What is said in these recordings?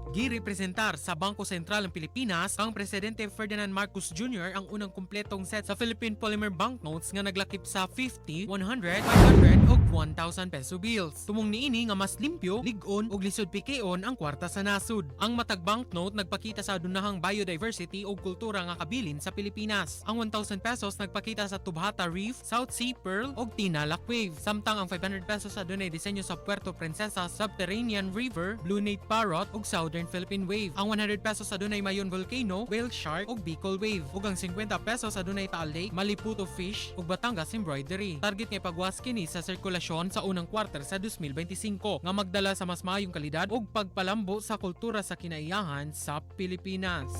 Girepresentar sa Bangko Sentral ng Pilipinas ang Presidente Ferdinand Marcos Jr. ang unang kumpletong set sa Philippine Polymer Banknotes nga naglakip sa 50, 100, 500 ug 1,000 peso bills. Tumong niini nga mas limpyo, lig-on ug lisod pikeon ang kwarta sa nasud. Ang matag banknote nagpakita sa adunahang biodiversity ug kultura nga kabilin sa Pilipinas. Ang 1,000 pesos nagpakita sa Tubhata Reef, South Sea Pearl ug Tinalak Wave. Samtang ang 500 pesos adunay disenyo sa Puerto Princesa, Subterranean River, Blue Nate Parrot ug Southern Philippine Wave. Ang 100 pesos adunay Mayon Volcano, Whale Shark ug Bicol Wave. Ug ang 50 pesos adunay Taal Lake, Maliputo Fish ug Batangas Embroidery. Target nga pagwas kini sa sirkulasyon sa unang quarter sa 2025 nga magdala sa mas maayong kalidad ug pagpalambo sa kultura sa kinaiyahan sa Pilipinas.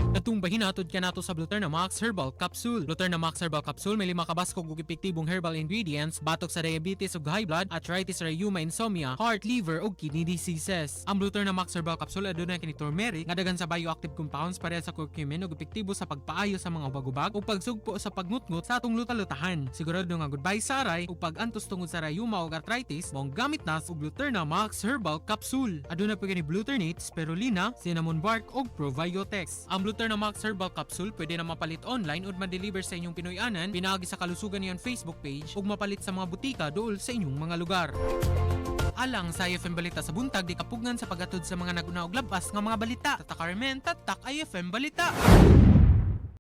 Natumbahin natod ka nato sa Bluter na Max Herbal Capsule. Bluter na Max Herbal Capsule may 5 kabaskog ug epektibong herbal ingredients batok sa diabetes ug high blood, arthritis, rheuma, insomnia, heart, liver ug kidney diseases. Ang Bluter na Max Herbal Capsule adunay kini turmeric nga daghan sa bioactive compounds pareha sa curcumin ug epektibo sa pagpaayo sa mga ubag-ubag ug pagsugpo sa pagnutngot sa atong luta-lutahan. Sigurado nga goodbye sa aray ug pag-antos tungod sa rheuma ug arthritis, mong gamit na og Bluter na Max Herbal Capsule. Adunay pa kini Bluternate, spirulina, cinnamon bark ug probiotics. Ang Bluter na Max Herbal Capsule pwede na mapalit online o ma-deliver sa inyong Pinoyanan, pinaagi sa kalusugan niyon Facebook page ug mapalit sa mga butika dool sa inyong mga lugar. Alang sa IFM Balita sa buntag, di kapugnan sa pagatod sa mga naguna og labas nga mga balita. Tatak Carmen, tatak IFM Balita.